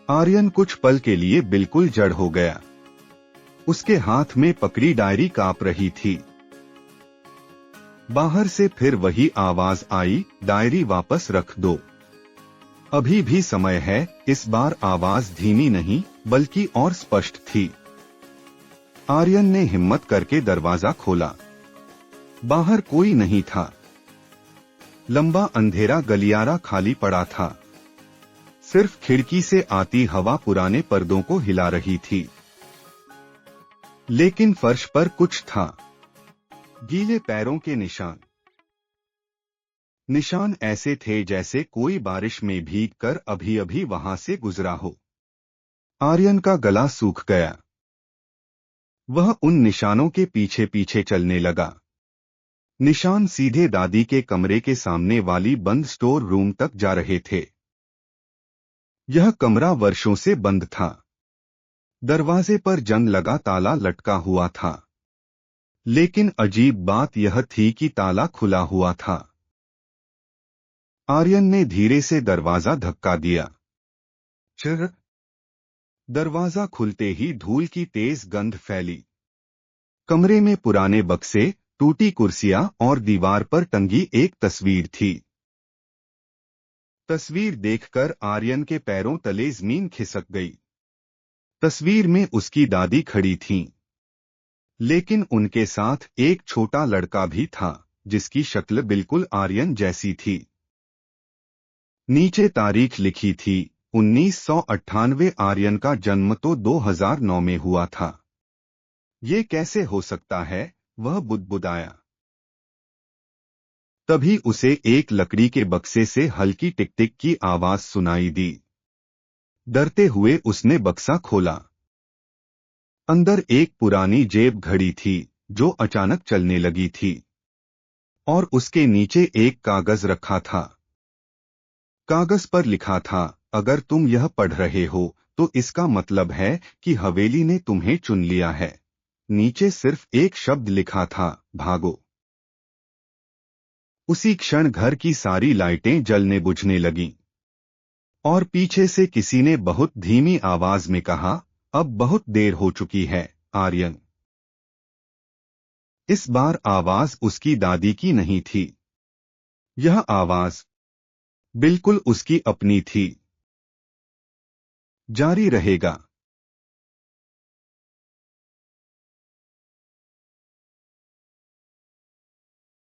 आर्यन कुछ पल के लिए बिल्कुल जड़ हो गया। उसके हाथ में पकड़ी डायरी कांप रही थी। बाहर से फिर वही आवाज आई, डायरी वापस रख दो, अभी भी समय है। इस बार आवाज धीमी नहीं बल्कि और स्पष्ट थी। आर्यन ने हिम्मत करके दरवाजा खोला। बाहर कोई नहीं था। लंबा अंधेरा गलियारा खाली पड़ा था। सिर्फ खिड़की से आती हवा पुराने पर्दों को हिला रही थी। लेकिन फर्श पर कुछ था, गीले पैरों के निशान। निशान ऐसे थे जैसे कोई बारिश में भीगकर अभी अभी वहां से गुजरा हो। आर्यन का गला सूख गया। वह उन निशानों के पीछे पीछे चलने लगा। निशान सीधे दादी के कमरे के सामने वाली बंद स्टोर रूम तक जा रहे थे। यह कमरा वर्षों से बंद था। दरवाजे पर जंग लगा ताला लटका हुआ था। लेकिन अजीब बात यह थी कि ताला खुला हुआ था। आर्यन ने धीरे से दरवाजा धक्का दिया। चर। दरवाजा खुलते ही धूल की तेज गंध फैली। कमरे में पुराने बक्से, टूटी कुर्सियां और दीवार पर टंगी एक तस्वीर थी। तस्वीर देखकर आर्यन के पैरों तले जमीन खिसक गई। तस्वीर में उसकी दादी खड़ी थीं, लेकिन उनके साथ एक छोटा लड़का भी था जिसकी शक्ल बिल्कुल आर्यन जैसी थी। नीचे तारीख लिखी थी 1998। आर्यन का जन्म तो 2009 में हुआ था। ये कैसे हो सकता है, वह बुदबुदाया। तभी उसे एक लकड़ी के बक्से से हल्की टिक टिक की आवाज सुनाई दी। डरते हुए उसने बक्सा खोला। अंदर एक पुरानी जेब घड़ी थी जो अचानक चलने लगी थी, और उसके नीचे एक कागज रखा था। कागज पर लिखा था, अगर तुम यह पढ़ रहे हो तो इसका मतलब है कि हवेली ने तुम्हें चुन लिया है। नीचे सिर्फ एक शब्द लिखा था, भागो। उसी क्षण घर की सारी लाइटें जलने बुझने लगीं, और पीछे से किसी ने बहुत धीमी आवाज में कहा, अब बहुत देर हो चुकी है आर्यन। इस बार आवाज उसकी दादी की नहीं थी। यह आवाज बिल्कुल उसकी अपनी थी। जारी रहेगा।